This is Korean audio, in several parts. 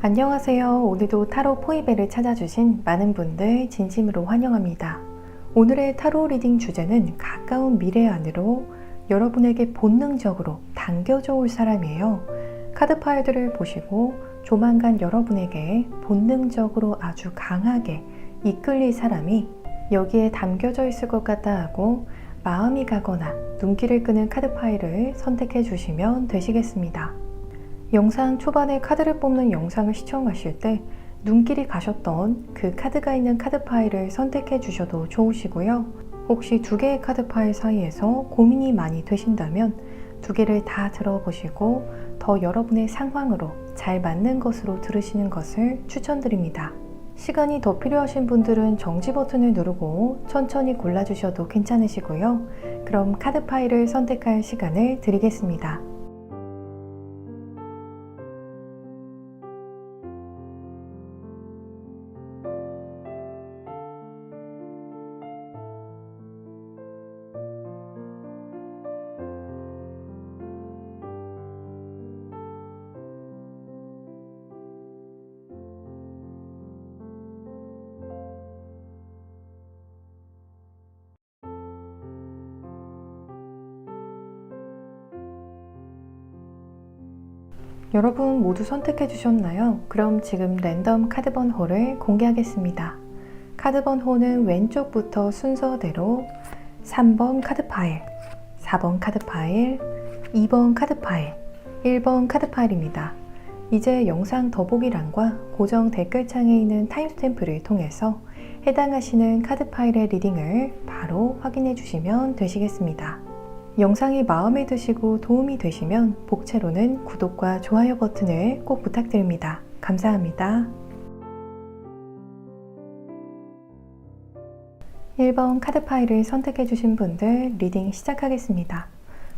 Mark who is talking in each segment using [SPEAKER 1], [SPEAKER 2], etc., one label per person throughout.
[SPEAKER 1] 안녕하세요. 오늘도 타로 포이벨을 찾아주신 많은 분들 진심으로 환영합니다. 오늘의 타로 리딩 주제는 가까운 미래 안으로 여러분에게 본능적으로 당겨져 올 사람이에요. 카드 파일들을 보시고 조만간 여러분에게 본능적으로 아주 강하게 이끌릴 사람이 여기에 담겨져 있을 것 같다 하고 마음이 가거나 눈길을 끄는 카드 파일을 선택해 주시면 되시겠습니다. 영상 초반에 카드를 뽑는 영상을 시청하실 때 눈길이 가셨던 그 카드가 있는 카드 파일을 선택해 주셔도 좋으시고요. 혹시 두 개의 카드 파일 사이에서 고민이 많이 되신다면 두 개를 다 들어보시고 더 여러분의 상황으로 잘 맞는 것으로 들으시는 것을 추천드립니다. 시간이 더 필요하신 분들은 정지 버튼을 누르고 천천히 골라주셔도 괜찮으시고요. 그럼 카드 파일을 선택할 시간을 드리겠습니다. 여러분 모두 선택해 주셨나요? 그럼 지금 랜덤 카드 번호를 공개하겠습니다. 카드 번호는 왼쪽부터 순서대로 3번 카드 파일, 4번 카드 파일, 2번 카드 파일, 1번 카드 파일입니다. 이제 영상 더보기란과 고정 댓글창에 있는 타임스탬프를 통해서 해당하시는 카드 파일의 리딩을 바로 확인해 주시면 되시겠습니다. 영상이 마음에 드시고 도움이 되시면 복채로는 구독과 좋아요 버튼을 꼭 부탁드립니다. 감사합니다. 1번 카드 파일을 선택해 주신 분들 리딩 시작하겠습니다.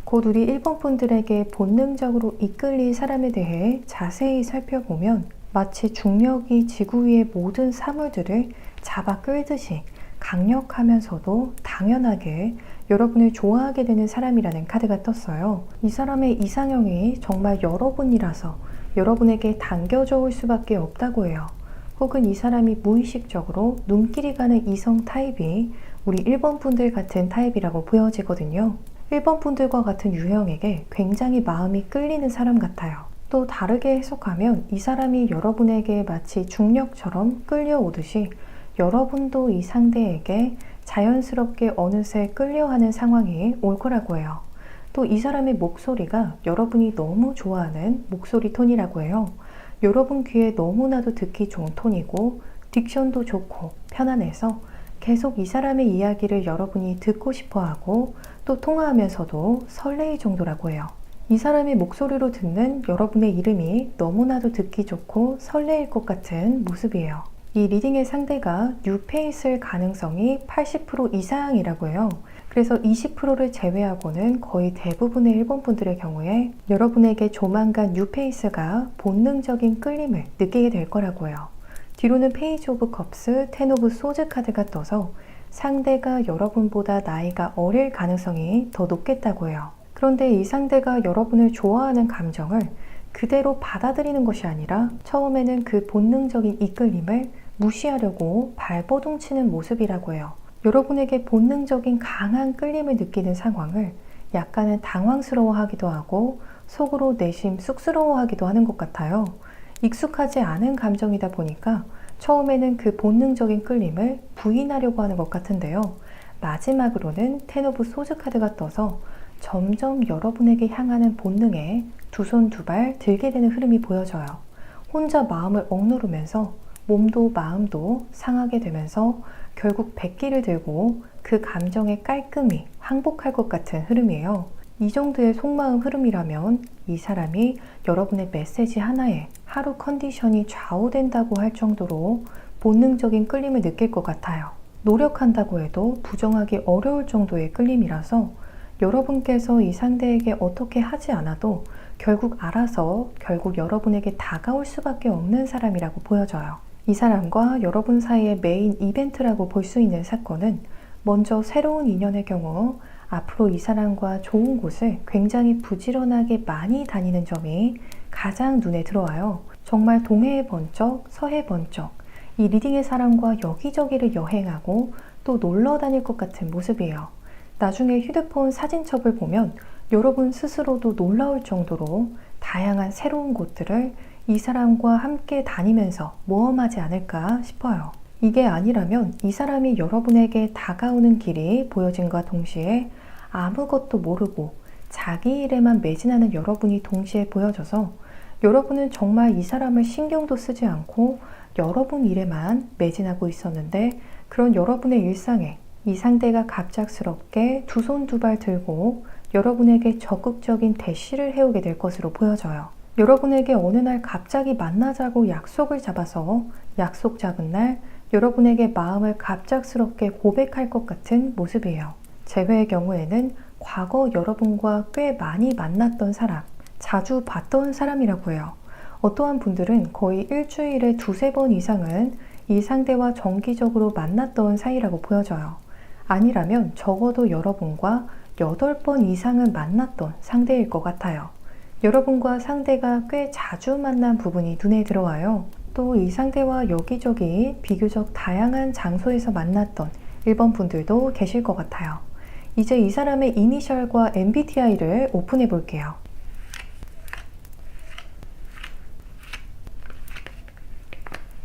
[SPEAKER 1] 곧 우리 1번 분들에게 본능적으로 이끌릴 사람에 대해 자세히 살펴보면 마치 중력이 지구 위의 모든 사물들을 잡아 끌듯이 강력하면서도 당연하게 여러분을 좋아하게 되는 사람이라는 카드가 떴어요. 이 사람의 이상형이 정말 여러분이라서 여러분에게 당겨져 올 수밖에 없다고 해요. 혹은 이 사람이 무의식적으로 눈길이 가는 이성 타입이 우리 1번 분들 같은 타입이라고 보여지거든요. 1번 분들과 같은 유형에게 굉장히 마음이 끌리는 사람 같아요. 또 다르게 해석하면 이 사람이 여러분에게 마치 중력처럼 끌려오듯이 여러분도 이 상대에게 자연스럽게 어느새 끌려하는 상황이 올 거라고 해요. 또 이 사람의 목소리가 여러분이 너무 좋아하는 목소리 톤이라고 해요. 여러분 귀에 너무나도 듣기 좋은 톤이고 딕션도 좋고 편안해서 계속 이 사람의 이야기를 여러분이 듣고 싶어하고 또 통화하면서도 설레일 정도라고 해요. 이 사람의 목소리로 듣는 여러분의 이름이 너무나도 듣기 좋고 설레일 것 같은 모습이에요. 이 리딩의 상대가 뉴페이스일 가능성이 80% 이상이라고 해요. 그래서 20%를 제외하고는 거의 대부분의 1번 분들의 경우에 여러분에게 조만간 뉴페이스가 본능적인 끌림을 느끼게 될 거라고 해요. 뒤로는 페이지 오브 컵스, 텐 오브 소즈 카드가 떠서 상대가 여러분보다 나이가 어릴 가능성이 더 높겠다고 해요. 그런데 이 상대가 여러분을 좋아하는 감정을 그대로 받아들이는 것이 아니라 처음에는 그 본능적인 이끌림을 무시하려고 발버둥치는 모습이라고 해요. 여러분에게 본능적인 강한 끌림을 느끼는 상황을 약간은 당황스러워하기도 하고 속으로 내심 쑥스러워하기도 하는 것 같아요. 익숙하지 않은 감정이다 보니까 처음에는 그 본능적인 끌림을 부인하려고 하는 것 같은데요. 마지막으로는 텐 오브 소즈 카드가 떠서 점점 여러분에게 향하는 본능에 두 손 두 발 들게 되는 흐름이 보여져요. 혼자 마음을 억누르면서 몸도 마음도 상하게 되면서 결국 백기를 들고 그 감정에 깔끔히 항복할 것 같은 흐름이에요. 이 정도의 속마음 흐름이라면 이 사람이 여러분의 메시지 하나에 하루 컨디션이 좌우된다고 할 정도로 본능적인 끌림을 느낄 것 같아요. 노력한다고 해도 부정하기 어려울 정도의 끌림이라서 여러분께서 이 상대에게 어떻게 하지 않아도 결국 알아서 결국 여러분에게 다가올 수밖에 없는 사람이라고 보여져요. 이 사람과 여러분 사이의 메인 이벤트라고 볼 수 있는 사건은 먼저 새로운 인연의 경우 앞으로 이 사람과 좋은 곳을 굉장히 부지런하게 많이 다니는 점이 가장 눈에 들어와요. 정말 동해에 번쩍, 서해 번쩍 이 리딩의 사람과 여기저기를 여행하고 또 놀러 다닐 것 같은 모습이에요. 나중에 휴대폰 사진첩을 보면 여러분 스스로도 놀라울 정도로 다양한 새로운 곳들을 이 사람과 함께 다니면서 모험하지 않을까 싶어요. 이게 아니라면 이 사람이 여러분에게 다가오는 길이 보여진과 동시에 아무것도 모르고 자기 일에만 매진하는 여러분이 동시에 보여져서 여러분은 정말 이 사람을 신경도 쓰지 않고 여러분 일에만 매진하고 있었는데 그런 여러분의 일상에 이 상대가 갑작스럽게 두 손 두 발 들고 여러분에게 적극적인 대시를 해오게 될 것으로 보여져요. 여러분에게 어느 날 갑자기 만나자고 약속을 잡아서 약속 잡은 날 여러분에게 마음을 갑작스럽게 고백할 것 같은 모습이에요. 재회의 경우에는 과거 여러분과 꽤 많이 만났던 사람, 자주 봤던 사람이라고 해요. 어떠한 분들은 거의 일주일에 두세 번 이상은 이 상대와 정기적으로 만났던 사이라고 보여져요. 아니라면 적어도 여러분과 8번 이상은 만났던 상대일 것 같아요. 여러분과 상대가 꽤 자주 만난 부분이 눈에 들어와요. 또 이 상대와 여기저기 비교적 다양한 장소에서 만났던 1번 분들도 계실 것 같아요. 이제 이 사람의 이니셜과 MBTI를 오픈해 볼게요.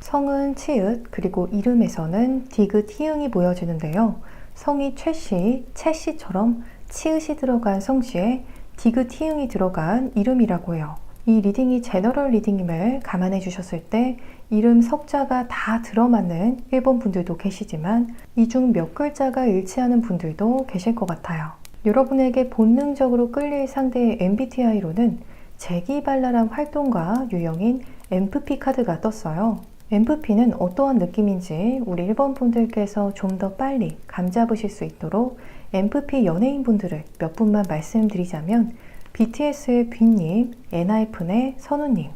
[SPEAKER 1] 성은 치읓, 그리고 이름에서는 디귿, 희응이 보여지는데요. 성이 최씨, 채씨처럼 치읓이 들어간 성씨에 디귿, 희응이 들어간 이름이라고 해요. 이 리딩이 제너럴 리딩임을 감안해 주셨을 때 이름 석자가 다 들어맞는 1번 분들도 계시지만 이 중 몇 글자가 일치하는 분들도 계실 것 같아요. 여러분에게 본능적으로 끌릴 상대의 MBTI로는 재기발랄한 활동가 유형인 MFP 카드가 떴어요. MFP는 어떠한 느낌인지 우리 1번 분들께서 좀 더 빨리 감잡으실 수 있도록 MFP 연예인분들을 몇 분만 말씀드리자면 BTS의 빈님, 엔하이픈의 선우님,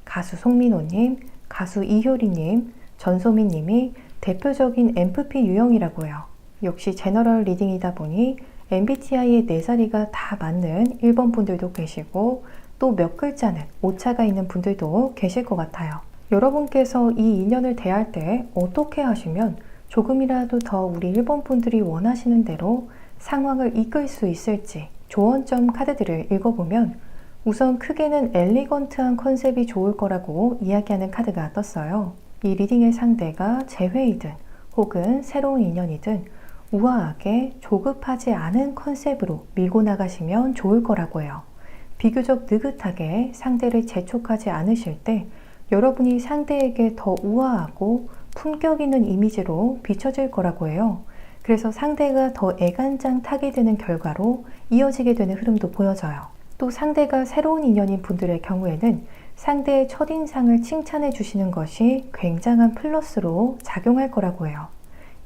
[SPEAKER 1] 가수 송민호님, 가수 이효리님, 전소민님이 대표적인 MFP 유형이라고요. 역시 제너럴 리딩이다 보니 MBTI의 4자리가 다 맞는 1번 분들도 계시고 또 몇 글자는 오차가 있는 분들도 계실 것 같아요. 여러분께서 이 인연을 대할 때 어떻게 하시면 조금이라도 더 우리 1번 분들이 원하시는 대로 상황을 이끌 수 있을지 조언점 카드들을 읽어보면 우선 크게는 엘리건트한 컨셉이 좋을 거라고 이야기하는 카드가 떴어요. 이 리딩의 상대가 재회이든 혹은 새로운 인연이든 우아하게 조급하지 않은 컨셉으로 밀고 나가시면 좋을 거라고 해요. 비교적 느긋하게 상대를 재촉하지 않으실 때 여러분이 상대에게 더 우아하고 품격 있는 이미지로 비춰질 거라고 해요. 그래서 상대가 더 애간장 타게 되는 결과로 이어지게 되는 흐름도 보여져요. 또 상대가 새로운 인연인 분들의 경우에는 상대의 첫인상을 칭찬해 주시는 것이 굉장한 플러스로 작용할 거라고 해요.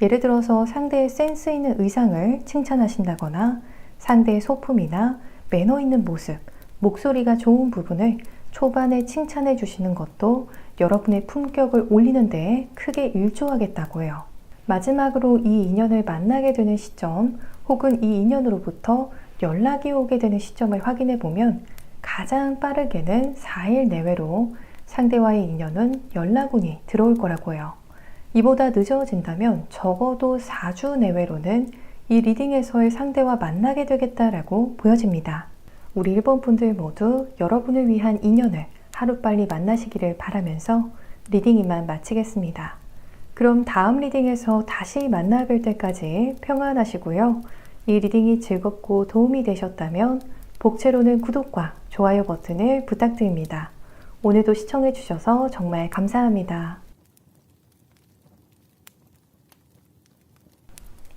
[SPEAKER 1] 예를 들어서 상대의 센스 있는 의상을 칭찬하신다거나 상대의 소품이나 매너 있는 모습, 목소리가 좋은 부분을 초반에 칭찬해 주시는 것도 여러분의 품격을 올리는 데 크게 일조하겠다고 해요. 마지막으로 이 인연을 만나게 되는 시점 혹은 이 인연으로부터 연락이 오게 되는 시점을 확인해 보면 가장 빠르게는 4일 내외로 상대와의 인연은 연락운이 들어올 거라고 해요. 이보다 늦어진다면 적어도 4주 내외로는 이 리딩에서의 상대와 만나게 되겠다라고 보여집니다. 우리 1번 분들 모두 여러분을 위한 인연을 하루빨리 만나시기를 바라면서 리딩 이만 마치겠습니다. 그럼 다음 리딩에서 다시 만나 뵐 때까지 평안하시고요. 이 리딩이 즐겁고 도움이 되셨다면 복채로는 구독과 좋아요 버튼을 부탁드립니다. 오늘도 시청해 주셔서 정말 감사합니다.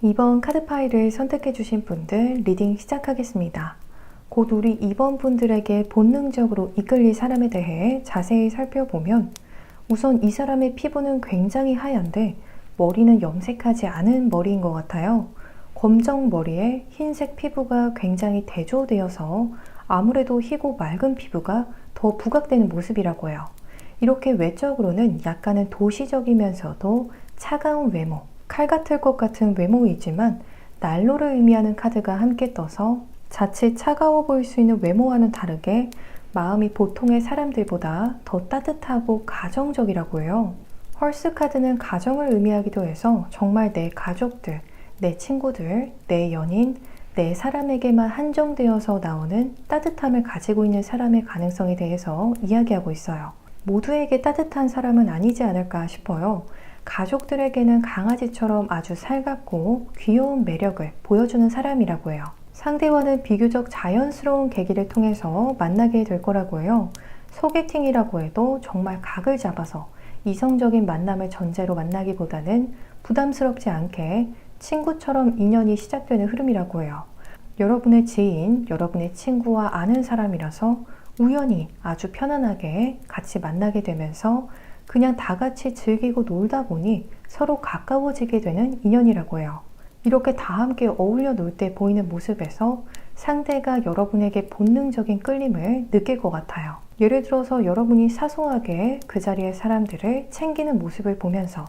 [SPEAKER 1] 이번 카드 파일을 선택해 주신 분들 리딩 시작하겠습니다. 곧 우리 2번 분들에게 본능적으로 이끌릴 사람에 대해 자세히 살펴보면 우선 이 사람의 피부는 굉장히 하얀데 머리는 염색하지 않은 머리인 것 같아요. 검정 머리에 흰색 피부가 굉장히 대조되어서 아무래도 희고 맑은 피부가 더 부각되는 모습이라고 해요. 이렇게 외적으로는 약간은 도시적이면서도 차가운 외모, 칼 같을 것 같은 외모이지만 난로를 의미하는 카드가 함께 떠서 자칫 차가워 보일 수 있는 외모와는 다르게 마음이 보통의 사람들보다 더 따뜻하고 가정적이라고 해요. 헐스 카드는 가정을 의미하기도 해서 정말 내 가족들, 내 친구들, 내 연인, 내 사람에게만 한정되어서 나오는 따뜻함을 가지고 있는 사람의 가능성에 대해서 이야기하고 있어요. 모두에게 따뜻한 사람은 아니지 않을까 싶어요. 가족들에게는 강아지처럼 아주 살갑고 귀여운 매력을 보여주는 사람이라고 해요. 상대와는 비교적 자연스러운 계기를 통해서 만나게 될 거라고 해요. 소개팅이라고 해도 정말 각을 잡아서 이성적인 만남을 전제로 만나기보다는 부담스럽지 않게 친구처럼 인연이 시작되는 흐름이라고 해요. 여러분의 지인, 여러분의 친구와 아는 사람이라서 우연히 아주 편안하게 같이 만나게 되면서 그냥 다 같이 즐기고 놀다 보니 서로 가까워지게 되는 인연이라고 해요. 이렇게 다 함께 어울려 놀 때 보이는 모습에서 상대가 여러분에게 본능적인 끌림을 느낄 것 같아요. 예를 들어서 여러분이 사소하게 그 자리의 사람들을 챙기는 모습을 보면서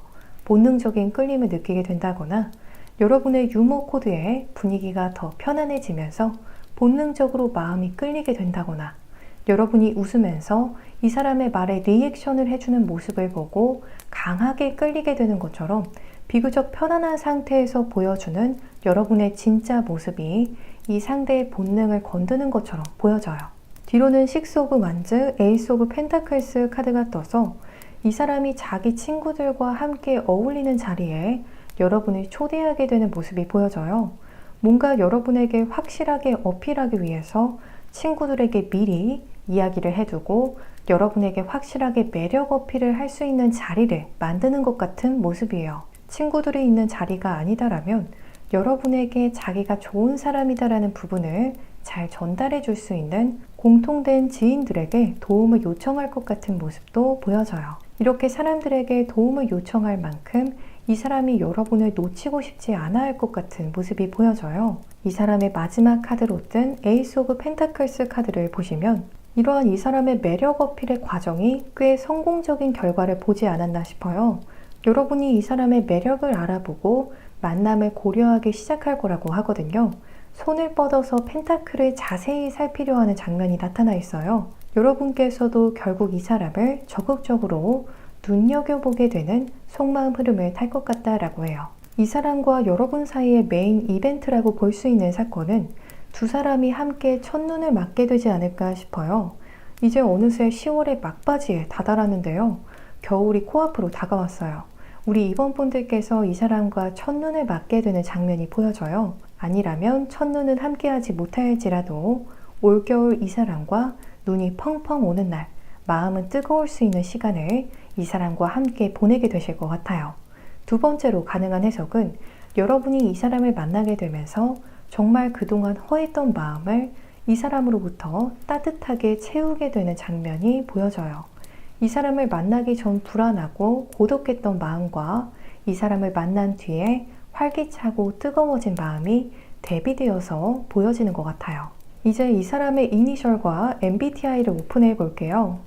[SPEAKER 1] 본능적인 끌림을 느끼게 된다거나 여러분의 유머 코드에 분위기가 더 편안해지면서 본능적으로 마음이 끌리게 된다거나 여러분이 웃으면서 이 사람의 말에 리액션을 해주는 모습을 보고 강하게 끌리게 되는 것처럼 비교적 편안한 상태에서 보여주는 여러분의 진짜 모습이 이 상대의 본능을 건드는 것처럼 보여져요. 뒤로는 식스 오브 완즈, 에이스 오브 펜타클스 카드가 떠서 이 사람이 자기 친구들과 함께 어울리는 자리에 여러분을 초대하게 되는 모습이 보여져요. 뭔가 여러분에게 확실하게 어필하기 위해서 친구들에게 미리 이야기를 해두고 여러분에게 확실하게 매력 어필을 할 수 있는 자리를 만드는 것 같은 모습이에요. 친구들이 있는 자리가 아니다라면 여러분에게 자기가 좋은 사람이다라는 부분을 잘 전달해 줄 수 있는 공통된 지인들에게 도움을 요청할 것 같은 모습도 보여져요. 이렇게 사람들에게 도움을 요청할 만큼 이 사람이 여러분을 놓치고 싶지 않아 할 것 같은 모습이 보여져요. 이 사람의 마지막 카드로 뜬 에이스 오브 펜타클스 카드를 보시면 이러한 이 사람의 매력 어필의 과정이 꽤 성공적인 결과를 보지 않았나 싶어요. 여러분이 이 사람의 매력을 알아보고 만남을 고려하기 시작할 거라고 하거든요. 손을 뻗어서 펜타클을 자세히 살피려 하는 장면이 나타나 있어요. 여러분께서도 결국 이 사람을 적극적으로 눈여겨보게 되는 속마음 흐름을 탈 것 같다라고 해요. 이 사람과 여러분 사이의 메인 이벤트라고 볼 수 있는 사건은 두 사람이 함께 첫눈을 맞게 되지 않을까 싶어요. 이제 어느새 10월의 막바지에 다다랐는데요. 겨울이 코앞으로 다가왔어요. 우리 이번분들께서 이 사람과 첫눈을 맞게 되는 장면이 보여져요. 아니라면 첫눈은 함께하지 못할지라도 올겨울 이 사람과 눈이 펑펑 오는 날, 마음은 뜨거울 수 있는 시간을 이 사람과 함께 보내게 되실 것 같아요. 두 번째로 가능한 해석은 여러분이 이 사람을 만나게 되면서 정말 그동안 허했던 마음을 이 사람으로부터 따뜻하게 채우게 되는 장면이 보여져요. 이 사람을 만나기 전 불안하고 고독했던 마음과 이 사람을 만난 뒤에 활기차고 뜨거워진 마음이 대비되어서 보여지는 것 같아요. 이제 이 사람의 이니셜과 MBTI를 오픈해 볼게요.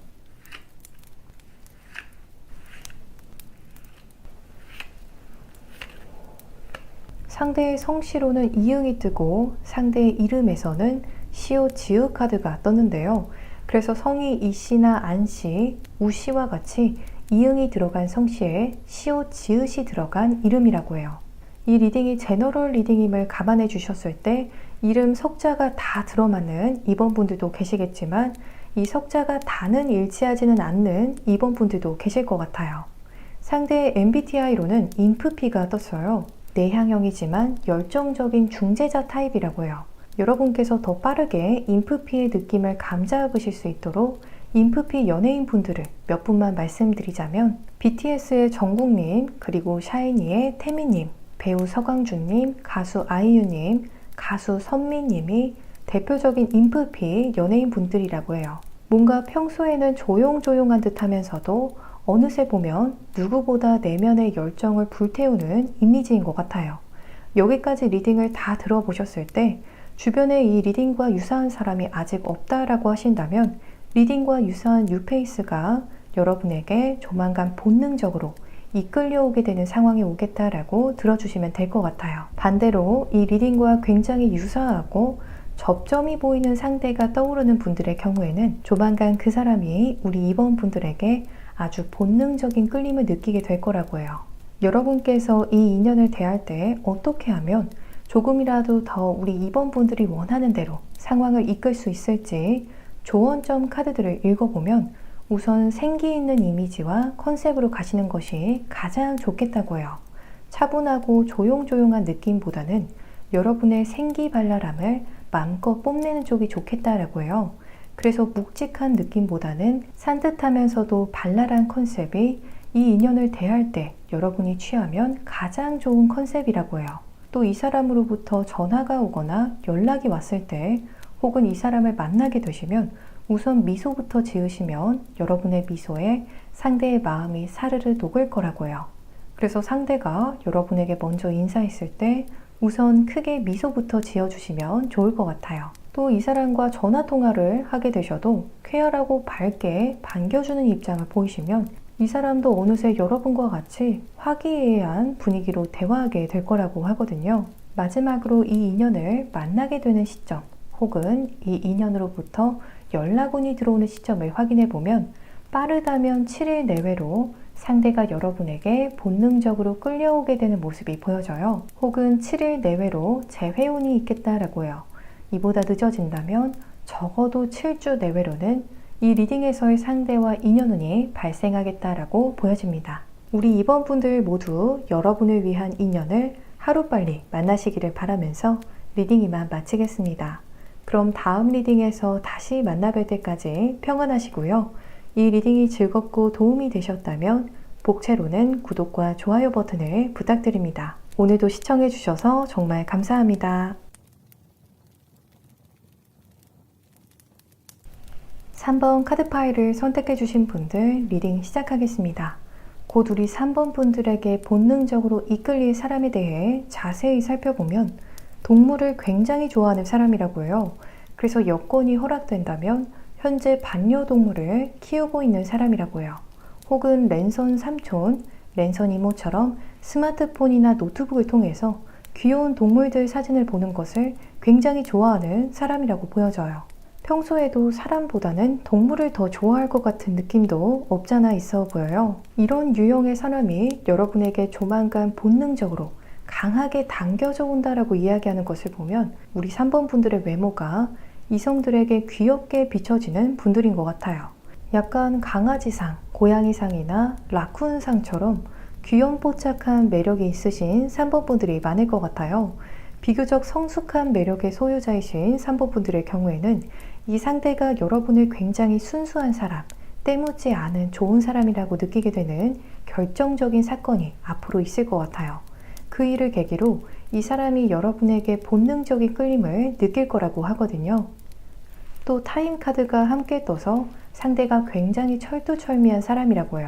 [SPEAKER 1] 상대의 성씨로는 이응이 뜨고 상대의 이름에서는 시오 지읒 카드가 떴는데요. 그래서 성이 이씨나 안씨, 우씨와 같이 이응이 들어간 성씨에 시오 지읒이 들어간 이름이라고 해요. 이 리딩이 제너럴 리딩임을 감안해 주셨을 때 이름 석자가 다 들어맞는 2번 분들도 계시겠지만 이 석자가 다는 일치하지는 않는 2번 분들도 계실 것 같아요. 상대의 MBTI로는 인프피가 떴어요. 내향형이지만 열정적인 중재자 타입이라고 해요. 여러분께서 더 빠르게 인프피의 느낌을 감잡으실 수 있도록 인프피 연예인 분들을 몇 분만 말씀드리자면 BTS의 정국님, 그리고 샤이니의 태미님, 배우 서광준님, 가수 아이유님, 가수 선미님이 대표적인 인프피 연예인 분들이라고 해요. 뭔가 평소에는 조용조용한 듯 하면서도 어느새 보면 누구보다 내면의 열정을 불태우는 이미지인 것 같아요. 여기까지 리딩을 다 들어보셨을 때 주변에 이 리딩과 유사한 사람이 아직 없다라고 하신다면 리딩과 유사한 뉴페이스가 여러분에게 조만간 본능적으로 이끌려오게 되는 상황이 오겠다라고 들어주시면 될 것 같아요. 반대로 이 리딩과 굉장히 유사하고 접점이 보이는 상대가 떠오르는 분들의 경우에는 조만간 그 사람이 우리 이번 분들에게 아주 본능적인 끌림을 느끼게 될 거라고 해요. 여러분께서 이 인연을 대할 때 어떻게 하면 조금이라도 더 우리 이번 분들이 원하는 대로 상황을 이끌 수 있을지 조언점 카드들을 읽어보면 우선 생기 있는 이미지와 컨셉으로 가시는 것이 가장 좋겠다고 해요. 차분하고 조용조용한 느낌보다는 여러분의 생기발랄함을 마음껏 뽐내는 쪽이 좋겠다라고 해요. 그래서 묵직한 느낌보다는 산뜻하면서도 발랄한 컨셉이 이 인연을 대할 때 여러분이 취하면 가장 좋은 컨셉이라고 해요. 또 이 사람으로부터 전화가 오거나 연락이 왔을 때 혹은 이 사람을 만나게 되시면 우선 미소부터 지으시면 여러분의 미소에 상대의 마음이 사르르 녹을 거라고 해요. 그래서 상대가 여러분에게 먼저 인사했을 때 우선 크게 미소부터 지어주시면 좋을 것 같아요. 또 이 사람과 전화통화를 하게 되셔도 쾌활하고 밝게 반겨주는 입장을 보이시면 이 사람도 어느새 여러분과 같이 화기애애한 분위기로 대화하게 될 거라고 하거든요. 마지막으로 이 인연을 만나게 되는 시점 혹은 이 인연으로부터 연락운이 들어오는 시점을 확인해 보면 빠르다면 7일 내외로 상대가 여러분에게 본능적으로 끌려오게 되는 모습이 보여져요. 혹은 7일 내외로 재회운이 있겠다라고 해요. 이보다 늦어진다면 적어도 7주 내외로는 이 리딩에서의 상대와 인연운이 발생하겠다라고 보여집니다. 우리 이번 분들 모두 여러분을 위한 인연을 하루빨리 만나시기를 바라면서 리딩 이만 마치겠습니다. 그럼 다음 리딩에서 다시 만나뵐 때까지 평안하시고요. 이 리딩이 즐겁고 도움이 되셨다면 복채로는 구독과 좋아요 버튼을 부탁드립니다. 오늘도 시청해주셔서 정말 감사합니다. 3번 카드 파일을 선택해 주신 분들 리딩 시작하겠습니다. 곧 우리 3번 분들에게 본능적으로 이끌릴 사람에 대해 자세히 살펴보면 동물을 굉장히 좋아하는 사람이라고 해요. 그래서 여건이 허락된다면 현재 반려동물을 키우고 있는 사람이라고 해요. 혹은 랜선 삼촌, 랜선 이모처럼 스마트폰이나 노트북을 통해서 귀여운 동물들 사진을 보는 것을 굉장히 좋아하는 사람이라고 보여져요. 평소에도 사람보다는 동물을 더 좋아할 것 같은 느낌도 없잖아 있어 보여요. 이런 유형의 사람이 여러분에게 조만간 본능적으로 강하게 당겨져 온다라고 이야기하는 것을 보면 우리 3번 분들의 외모가 이성들에게 귀엽게 비춰지는 분들인 것 같아요. 약간 강아지상, 고양이상이나 라쿤상처럼 귀염뽀짝한 매력이 있으신 3번 분들이 많을 것 같아요. 비교적 성숙한 매력의 소유자이신 3번 분들의 경우에는 이 상대가 여러분을 굉장히 순수한 사람, 때묻지 않은 좋은 사람이라고 느끼게 되는 결정적인 사건이 앞으로 있을 것 같아요. 그 일을 계기로 이 사람이 여러분에게 본능적인 끌림을 느낄 거라고 하거든요. 또 타임 카드가 함께 떠서 상대가 굉장히 철두철미한 사람이라고 해요.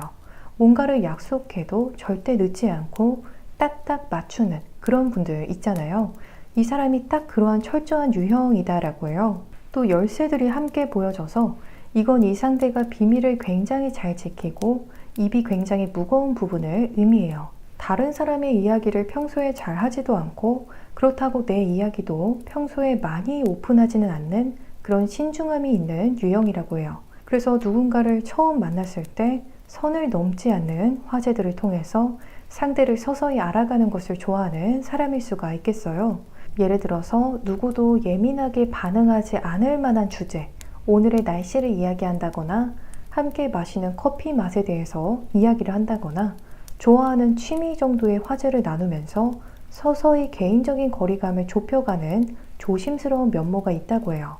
[SPEAKER 1] 뭔가를 약속해도 절대 늦지 않고 딱딱 맞추는 그런 분들 있잖아요. 이 사람이 딱 그러한 철저한 유형이다라고 해요. 또 열쇠들이 함께 보여져서 이건 이 상대가 비밀을 굉장히 잘 지키고 입이 굉장히 무거운 부분을 의미해요. 다른 사람의 이야기를 평소에 잘 하지도 않고 그렇다고 내 이야기도 평소에 많이 오픈하지는 않는 그런 신중함이 있는 유형이라고 해요. 그래서 누군가를 처음 만났을 때 선을 넘지 않는 화제들을 통해서 상대를 서서히 알아가는 것을 좋아하는 사람일 수가 있겠어요. 예를 들어서 누구도 예민하게 반응하지 않을 만한 주제, 오늘의 날씨를 이야기한다거나 함께 마시는 커피 맛에 대해서 이야기를 한다거나 좋아하는 취미 정도의 화제를 나누면서 서서히 개인적인 거리감을 좁혀가는 조심스러운 면모가 있다고 해요.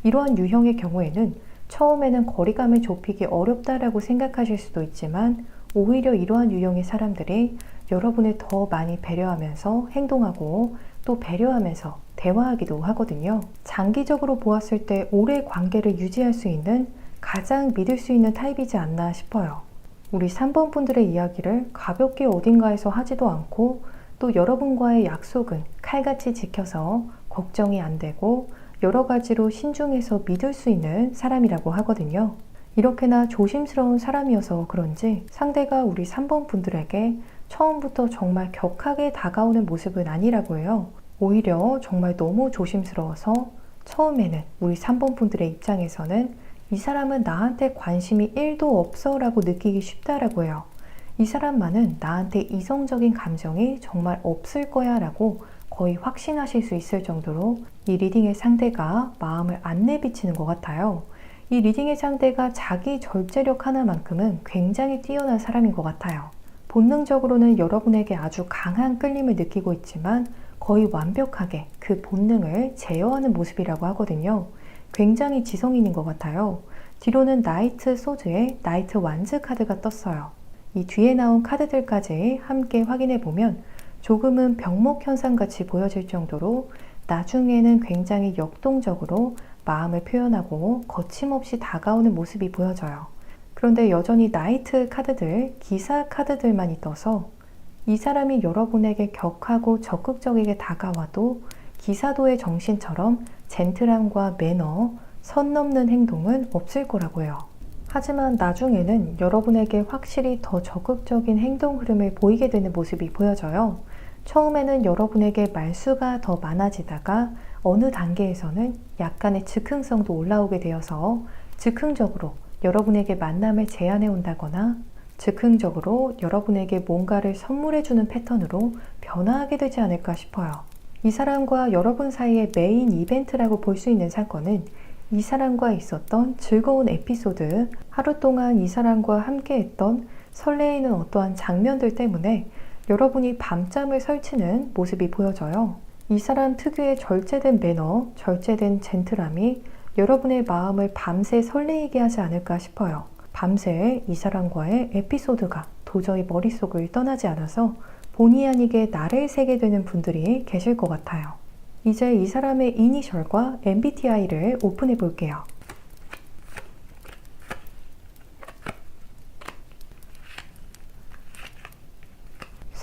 [SPEAKER 1] 이러한 유형의 경우에는 처음에는 거리감을 좁히기 어렵다라고 생각하실 수도 있지만 오히려 이러한 유형의 사람들이 여러분을 더 많이 배려하면서 행동하고 또 배려하면서 대화하기도 하거든요. 장기적으로 보았을 때 오래 관계를 유지할 수 있는 가장 믿을 수 있는 타입이지 않나 싶어요. 우리 3번 분들의 이야기를 가볍게 어딘가에서 하지도 않고 또 여러분과의 약속은 칼같이 지켜서 걱정이 안 되고 여러 가지로 신중해서 믿을 수 있는 사람이라고 하거든요. 이렇게나 조심스러운 사람이어서 그런지 상대가 우리 3번 분들에게 처음부터 정말 격하게 다가오는 모습은 아니라고 해요. 오히려 정말 너무 조심스러워서 처음에는 우리 3번 분들의 입장에서는 이 사람은 나한테 관심이 1도 없어 라고 느끼기 쉽다라고 해요. 이 사람만은 나한테 이성적인 감정이 정말 없을 거야 라고 거의 확신하실 수 있을 정도로 이 리딩의 상대가 마음을 안 내비치는 것 같아요. 이 리딩의 상대가 자기 절제력 하나만큼은 굉장히 뛰어난 사람인 것 같아요. 본능적으로는 여러분에게 아주 강한 끌림을 느끼고 있지만 거의 완벽하게 그 본능을 제어하는 모습이라고 하거든요. 굉장히 지성인인 것 같아요. 뒤로는 나이트 소드에 나이트 완즈 카드가 떴어요. 이 뒤에 나온 카드들까지 함께 확인해 보면 조금은 병목 현상같이 보여질 정도로 나중에는 굉장히 역동적으로 마음을 표현하고 거침없이 다가오는 모습이 보여져요. 그런데 여전히 나이트 카드들, 기사 카드들만이 떠서 이 사람이 여러분에게 격하고 적극적이게 다가와도 기사도의 정신처럼 젠틀함과 매너, 선 넘는 행동은 없을 거라고 해요. 하지만 나중에는 여러분에게 확실히 더 적극적인 행동 흐름을 보이게 되는 모습이 보여져요. 처음에는 여러분에게 말수가 더 많아지다가 어느 단계에서는 약간의 즉흥성도 올라오게 되어서 즉흥적으로 여러분에게 만남을 제안해 온다거나 즉흥적으로 여러분에게 뭔가를 선물해주는 패턴으로 변화하게 되지 않을까 싶어요. 이 사람과 여러분 사이의 메인 이벤트라고 볼 수 있는 사건은 이 사람과 있었던 즐거운 에피소드, 하루 동안 이 사람과 함께 했던 설레이는 어떠한 장면들 때문에 여러분이 밤잠을 설치는 모습이 보여져요. 이 사람 특유의 절제된 매너, 절제된 젠틀함이 여러분의 마음을 밤새 설레이게 하지 않을까 싶어요. 밤새 이 사람과의 에피소드가 도저히 머릿속을 떠나지 않아서 본의 아니게 나를 새게 되는 분들이 계실 것 같아요. 이제 이 사람의 이니셜과 MBTI를 오픈해 볼게요.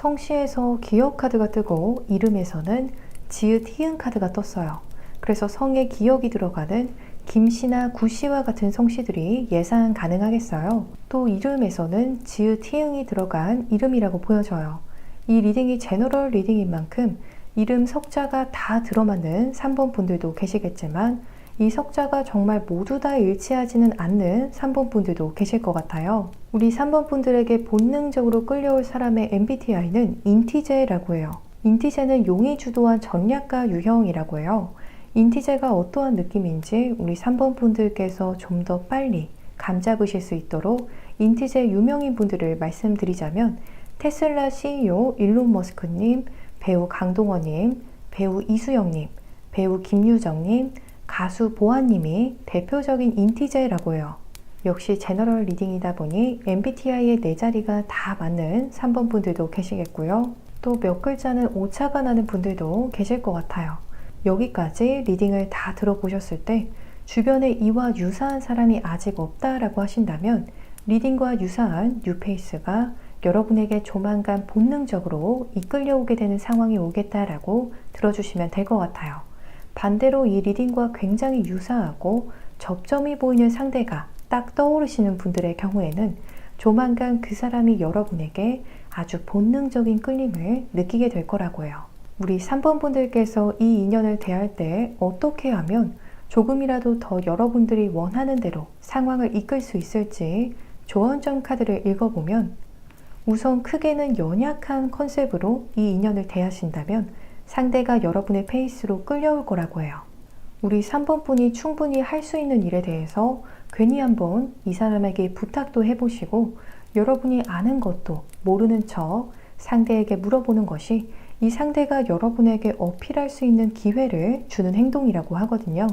[SPEAKER 1] 성씨에서 기억 카드가 뜨고 이름에서는 지읒 히읗 카드가 떴어요. 그래서 성에 기억이 들어가는 김씨나 구씨와 같은 성씨들이 예상 가능하겠어요. 또 이름에서는 지읒 히읗이 들어간 이름이라고 보여져요. 이 리딩이 제너럴 리딩인 만큼 이름 석자가 다 들어맞는 3번 분들도 계시겠지만 이 석자가 정말 모두 다 일치하지는 않는 3번 분들도 계실 것 같아요. 우리 3번 분들에게 본능적으로 끌려올 사람의 MBTI는 인티제라고 해요. 인티제는 용이 주도한 전략가 유형이라고 해요. 인티제가 어떠한 느낌인지 우리 3번 분들께서 좀 더 빨리 감 잡으실 수 있도록 인티제 유명인 분들을 말씀드리자면 테슬라 CEO 일론 머스크님, 배우 강동원님, 배우 이수영님, 배우 김유정님, 가수 보아님이 대표적인 인티제라고 해요. 역시 제너럴 리딩이다 보니 MBTI의 네 자리가 다 맞는 3번 분들도 계시겠고요. 또 몇 글자는 오차가 나는 분들도 계실 것 같아요. 여기까지 리딩을 다 들어보셨을 때 주변에 이와 유사한 사람이 아직 없다라고 하신다면 리딩과 유사한 뉴페이스가 여러분에게 조만간 본능적으로 이끌려오게 되는 상황이 오겠다라고 들어주시면 될 것 같아요. 반대로 이 리딩과 굉장히 유사하고 접점이 보이는 상대가 딱 떠오르시는 분들의 경우에는 조만간 그 사람이 여러분에게 아주 본능적인 끌림을 느끼게 될 거라고 해요. 우리 3번 분들께서 이 인연을 대할 때 어떻게 하면 조금이라도 더 여러분들이 원하는 대로 상황을 이끌 수 있을지 조언점 카드를 읽어보면 우선 크게는 연약한 컨셉으로 이 인연을 대하신다면 상대가 여러분의 페이스로 끌려올 거라고 해요. 우리 3번 분이 충분히 할 수 있는 일에 대해서 괜히 한번 이 사람에게 부탁도 해보시고 여러분이 아는 것도 모르는 척 상대에게 물어보는 것이 이 상대가 여러분에게 어필할 수 있는 기회를 주는 행동이라고 하거든요.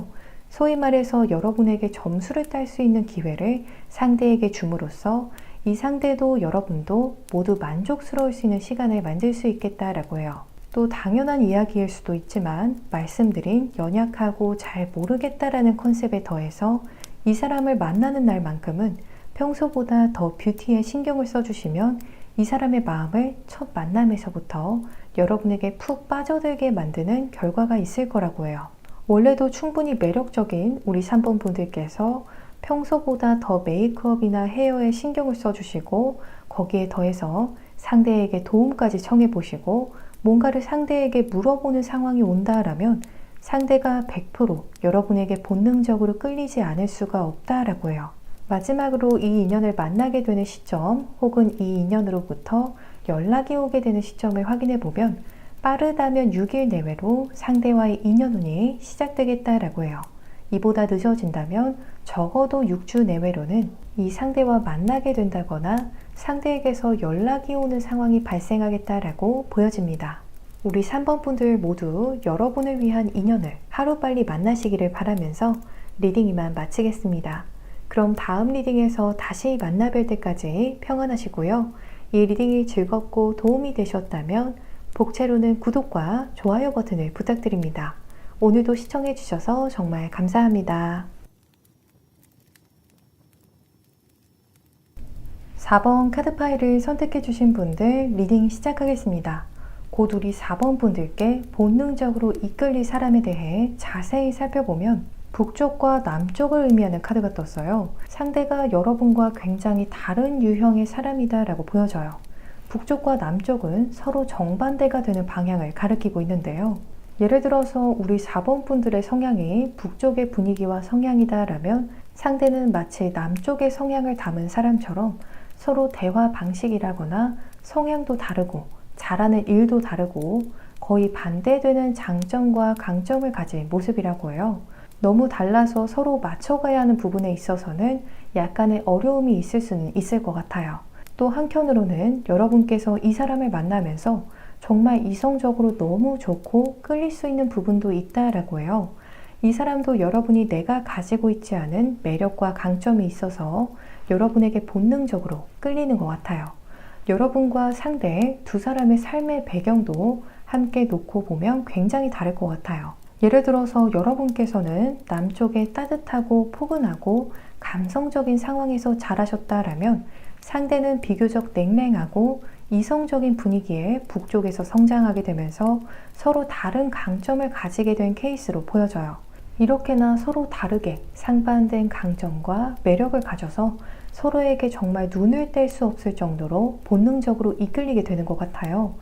[SPEAKER 1] 소위 말해서 여러분에게 점수를 딸 수 있는 기회를 상대에게 줌으로써 이 상대도 여러분도 모두 만족스러울 수 있는 시간을 만들 수 있겠다라고 해요. 또 당연한 이야기일 수도 있지만 말씀드린 연약하고 잘 모르겠다라는 컨셉에 더해서 이 사람을 만나는 날만큼은 평소보다 더 뷰티에 신경을 써주시면 이 사람의 마음을 첫 만남에서부터 여러분에게 푹 빠져들게 만드는 결과가 있을 거라고 해요. 원래도 충분히 매력적인 우리 3번 분들께서 평소보다 더 메이크업이나 헤어에 신경을 써주시고 거기에 더해서 상대에게 도움까지 청해보시고 뭔가를 상대에게 물어보는 상황이 온다라면 상대가 100% 여러분에게 본능적으로 끌리지 않을 수가 없다라고 해요. 마지막으로 이 인연을 만나게 되는 시점 혹은 이 인연으로부터 연락이 오게 되는 시점을 확인해 보면 빠르다면 6일 내외로 상대와의 인연운이 시작되겠다라고 해요. 이보다 늦어진다면 적어도 6주 내외로는 이 상대와 만나게 된다거나 상대에게서 연락이 오는 상황이 발생하겠다라고 보여집니다. 우리 3번 분들 모두 여러분을 위한 인연을 하루빨리 만나시기를 바라면서 리딩 이만 마치겠습니다. 그럼 다음 리딩에서 다시 만나뵐 때까지 평안하시고요. 이 리딩이 즐겁고 도움이 되셨다면 복채로는 구독과 좋아요 버튼을 부탁드립니다. 오늘도 시청해 주셔서 정말 감사합니다. 4번 카드 파일을 선택해 주신 분들 리딩 시작하겠습니다. 곧 우리 4번 분들께 본능적으로 이끌릴 사람에 대해 자세히 살펴보면 북쪽과 남쪽을 의미하는 카드가 떴어요. 상대가 여러분과 굉장히 다른 유형의 사람이다 라고 보여져요. 북쪽과 남쪽은 서로 정반대가 되는 방향을 가리키고 있는데요. 예를 들어서 우리 4번 분들의 성향이 북쪽의 분위기와 성향이다 라면 상대는 마치 남쪽의 성향을 담은 사람처럼 서로 대화 방식이라거나 성향도 다르고 잘하는 일도 다르고 거의 반대되는 장점과 강점을 가진 모습이라고 해요. 너무 달라서 서로 맞춰가야 하는 부분에 있어서는 약간의 어려움이 있을 수는 있을 것 같아요. 또 한편으로는 여러분께서 이 사람을 만나면서 정말 이성적으로 너무 좋고 끌릴 수 있는 부분도 있다라고 해요. 이 사람도 여러분이 내가 가지고 있지 않은 매력과 강점이 있어서 여러분에게 본능적으로 끌리는 것 같아요. 여러분과 상대 두 사람의 삶의 배경도 함께 놓고 보면 굉장히 다를 것 같아요. 예를 들어서 여러분께서는 남쪽에 따뜻하고 포근하고 감성적인 상황에서 자라셨다라면 상대는 비교적 냉랭하고 이성적인 분위기에 북쪽에서 성장하게 되면서 서로 다른 강점을 가지게 된 케이스로 보여져요. 이렇게나 서로 다르게 상반된 강점과 매력을 가져서 서로에게 정말 눈을 뗄 수 없을 정도로 본능적으로 이끌리게 되는 것 같아요.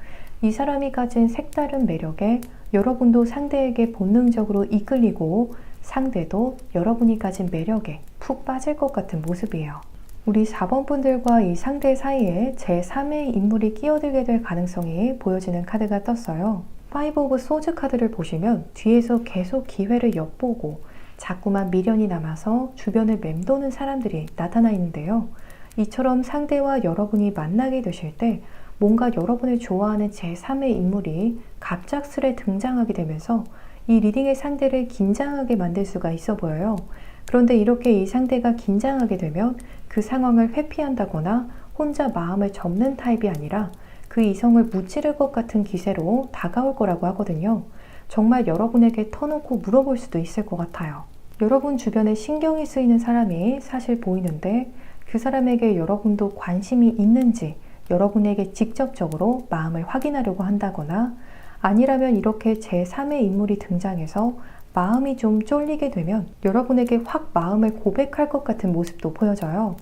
[SPEAKER 1] 이 사람이 가진 색다른 매력에 여러분도 상대에게 본능적으로 이끌리고 상대도 여러분이 가진 매력에 푹 빠질 것 같은 모습이에요. 우리 4번 분들과 이 상대 사이에 제3의 인물이 끼어들게 될 가능성이 보여지는 카드가 떴어요. 5 오브 소즈 카드를 보시면 뒤에서 계속 기회를 엿보고 자꾸만 미련이 남아서 주변을 맴도는 사람들이 나타나 있는데요. 이처럼 상대와 여러분이 만나게 되실 때 뭔가 여러분을 좋아하는 제3의 인물이 갑작스레 등장하게 되면서 이 리딩의 상대를 긴장하게 만들 수가 있어 보여요. 그런데 이렇게 이 상대가 긴장하게 되면 그 상황을 회피한다거나 혼자 마음을 접는 타입이 아니라 그 이성을 무찌를 것 같은 기세로 다가올 거라고 하거든요. 정말 여러분에게 터놓고 물어볼 수도 있을 것 같아요. 여러분 주변에 신경이 쓰이는 사람이 사실 보이는데 그 사람에게 여러분도 관심이 있는지 여러분에게 직접적으로 마음을 확인하려고 한다거나 아니라면 이렇게 제3의 인물이 등장해서 마음이 좀 쫄리게 되면 여러분에게 확 마음을 고백할 것 같은 모습도 보여져요.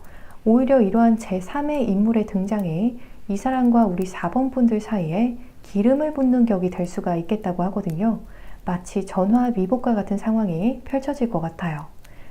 [SPEAKER 1] 오히려 이러한 제3의 인물의 등장이 이 사람과 우리 4번 분들 사이에 기름을 붓는 격이 될 수가 있겠다고 하거든요. 마치 전화위복과 같은 상황이 펼쳐질 것 같아요.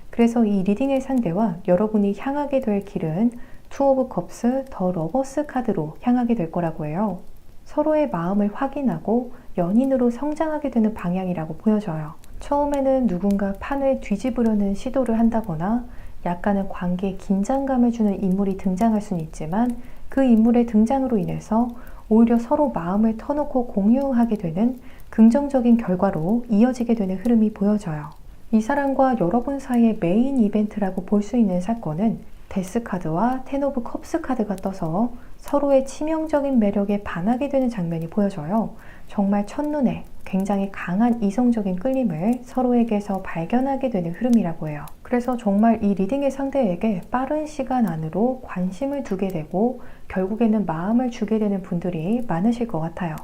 [SPEAKER 1] 그래서 이 리딩의 상대와 여러분이 향하게 될 길은 투 오브 컵스, 더 러버스 카드로 향하게 될 거라고 해요. 서로의 마음을 확인하고 연인으로 성장하게 되는 방향이라고 보여져요. 처음에는 누군가 판을 뒤집으려는 시도를 한다거나 약간은 관계에 긴장감을 주는 인물이 등장할 수는 있지만 그 인물의 등장으로 인해서 오히려 서로 마음을 터놓고 공유하게 되는 긍정적인 결과로 이어지게 되는 흐름이 보여져요. 이 사람과 여러분 사이의 메인 이벤트라고 볼 수 있는 사건은 데스 카드와 텐 오브 컵스 카드가 떠서 서로의 치명적인 매력에 반하게 되는 장면이 보여져요. 정말 첫눈에 굉장히 강한 이성적인 끌림을 서로에게서 발견하게 되는 흐름이라고 해요. 그래서 정말 이 리딩의 상대에게 빠른 시간 안으로 관심을 두게 되고 결국에는 마음을 주게 되는 분들이 많으실 것 같아요.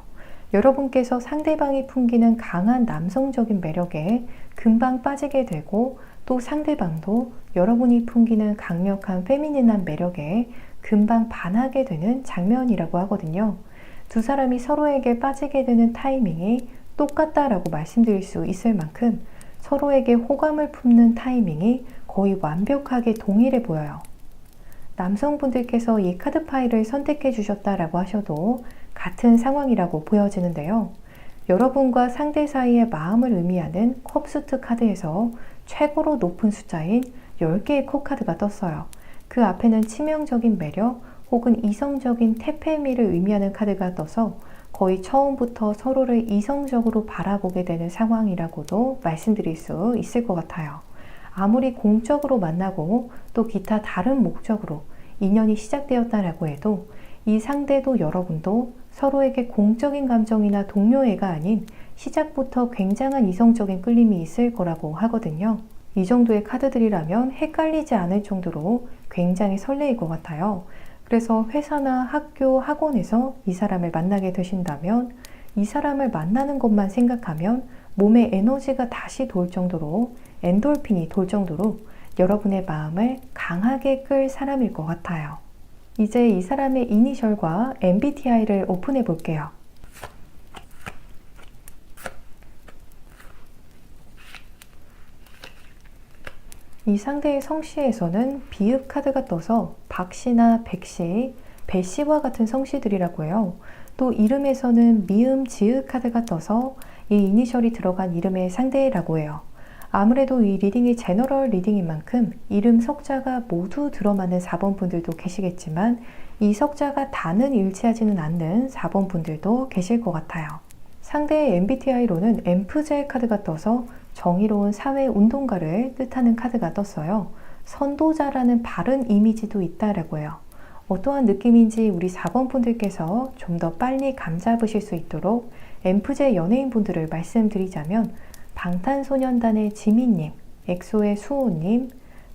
[SPEAKER 1] 여러분께서 상대방이 풍기는 강한 남성적인 매력에 금방 빠지게 되고 또 상대방도 여러분이 풍기는 강력한 페미닌한 매력에 금방 반하게 되는 장면이라고 하거든요. 두 사람이 서로에게 빠지게 되는 타이밍이 똑같다라고 말씀드릴 수 있을 만큼 서로에게 호감을 품는 타이밍이 거의 완벽하게 동일해 보여요. 남성분들께서 이 카드 파일을 선택해 주셨다라고 하셔도 같은 상황이라고 보여지는데요. 여러분과 상대 사이의 마음을 의미하는 컵수트 카드에서 최고로 높은 숫자인 10개의 컵 카드가 떴어요. 그 앞에는 치명적인 매력 혹은 이성적인 태페미를 의미하는 카드가 떠서 거의 처음부터 서로를 이성적으로 바라보게 되는 상황이라고도 말씀드릴 수 있을 것 같아요. 아무리 공적으로 만나고 또 기타 다른 목적으로 인연이 시작되었다라고 해도 이 상대도 여러분도 서로에게 공적인 감정이나 동료애가 아닌 시작부터 굉장한 이성적인 끌림이 있을 거라고 하거든요. 이 정도의 카드들이라면 헷갈리지 않을 정도로 굉장히 설레일 것 같아요. 그래서 회사나 학교, 학원에서 이 사람을 만나게 되신다면 이 사람을 만나는 것만 생각하면 몸에 에너지가 다시 돌 정도로 엔돌핀이 돌 정도로 여러분의 마음을 강하게 끌 사람일 것 같아요. 이제 이 사람의 이니셜과 MBTI를 오픈해 볼게요. 이 상대의 성씨에서는 비읍 카드가 떠서 박씨나 백씨, 배씨와 같은 성씨들이라고 해요. 또 이름에서는 미음, 지읒 카드가 떠서 이 이니셜이 들어간 이름의 상대라고 해요. 아무래도 이 리딩이 제너럴 리딩인 만큼 이름 석자가 모두 들어맞는 4번 분들도 계시겠지만 이 석자가 다는 일치하지는 않는 4번 분들도 계실 것 같아요. 상대의 MBTI로는 엠프제 카드가 떠서 정의로운 사회운동가를 뜻하는 카드가 떴어요. 선도자라는 바른 이미지도 있다라고 해요. 어떠한 느낌인지 우리 4번 분들께서 좀 더 빨리 감잡으실 수 있도록 엠프제 연예인분들을 말씀드리자면 방탄소년단의 지민님, 엑소의 수호님,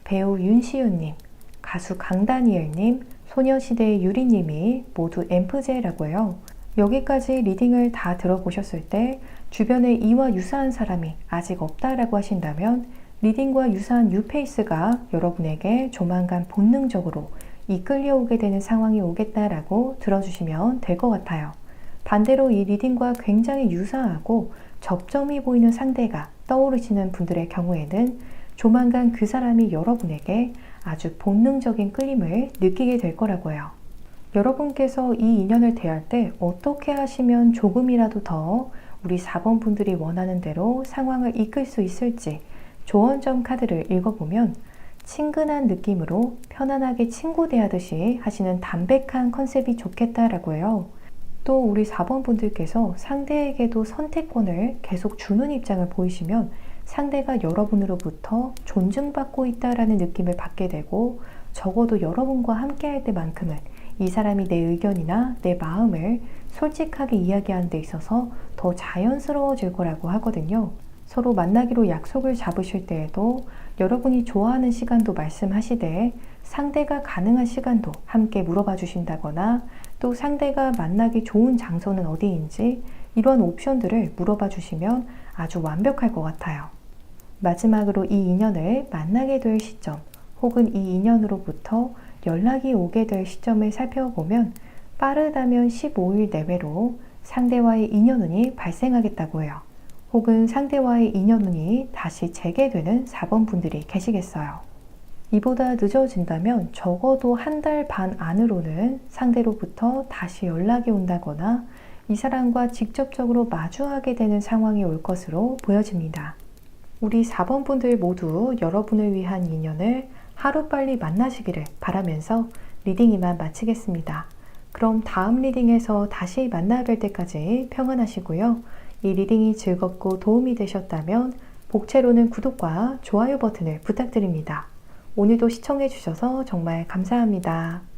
[SPEAKER 1] 배우 윤시윤님, 가수 강다니엘님, 소녀시대의 유리님이 모두 엠프제라고 해요. 여기까지 리딩을 다 들어보셨을 때 주변에 이와 유사한 사람이 아직 없다라고 하신다면 리딩과 유사한 뉴페이스가 여러분에게 조만간 본능적으로 이끌려오게 되는 상황이 오겠다라고 들어주시면 될 것 같아요. 반대로 이 리딩과 굉장히 유사하고 접점이 보이는 상대가 떠오르시는 분들의 경우에는 조만간 그 사람이 여러분에게 아주 본능적인 끌림을 느끼게 될 거라고 해요. 여러분께서 이 인연을 대할 때 어떻게 하시면 조금이라도 더 우리 4번 분들이 원하는 대로 상황을 이끌 수 있을지 조언점 카드를 읽어보면 친근한 느낌으로 편안하게 친구 대하듯이 하시는 담백한 컨셉이 좋겠다라고 해요. 또 우리 4번 분들께서 상대에게도 선택권을 계속 주는 입장을 보이시면 상대가 여러분으로부터 존중받고 있다라는 느낌을 받게 되고 적어도 여러분과 함께 할 때만큼은 이 사람이 내 의견이나 내 마음을 솔직하게 이야기하는 데 있어서 더 자연스러워질 거라고 하거든요. 서로 만나기로 약속을 잡으실 때에도 여러분이 좋아하는 시간도 말씀하시되 상대가 가능한 시간도 함께 물어봐 주신다거나 또 상대가 만나기 좋은 장소는 어디인지 이런 옵션들을 물어봐 주시면 아주 완벽할 것 같아요. 마지막으로 이 인연을 만나게 될 시점 혹은 이 인연으로부터 연락이 오게 될 시점을 살펴보면 빠르다면 15일 내외로 상대와의 인연운이 발생하겠다고 해요. 혹은 상대와의 인연운이 다시 재개되는 4번 분들이 계시겠어요. 이보다 늦어진다면 적어도 한 달 반 안으로는 상대로부터 다시 연락이 온다거나 이 사람과 직접적으로 마주하게 되는 상황이 올 것으로 보여집니다. 우리 4번 분들 모두 여러분을 위한 인연을 하루빨리 만나시기를 바라면서 리딩 이만 마치겠습니다. 그럼 다음 리딩에서 다시 만나뵐 때까지 평안하시고요. 이 리딩이 즐겁고 도움이 되셨다면 복채로는 구독과 좋아요 버튼을 부탁드립니다. 오늘도 시청해 주셔서 정말 감사합니다.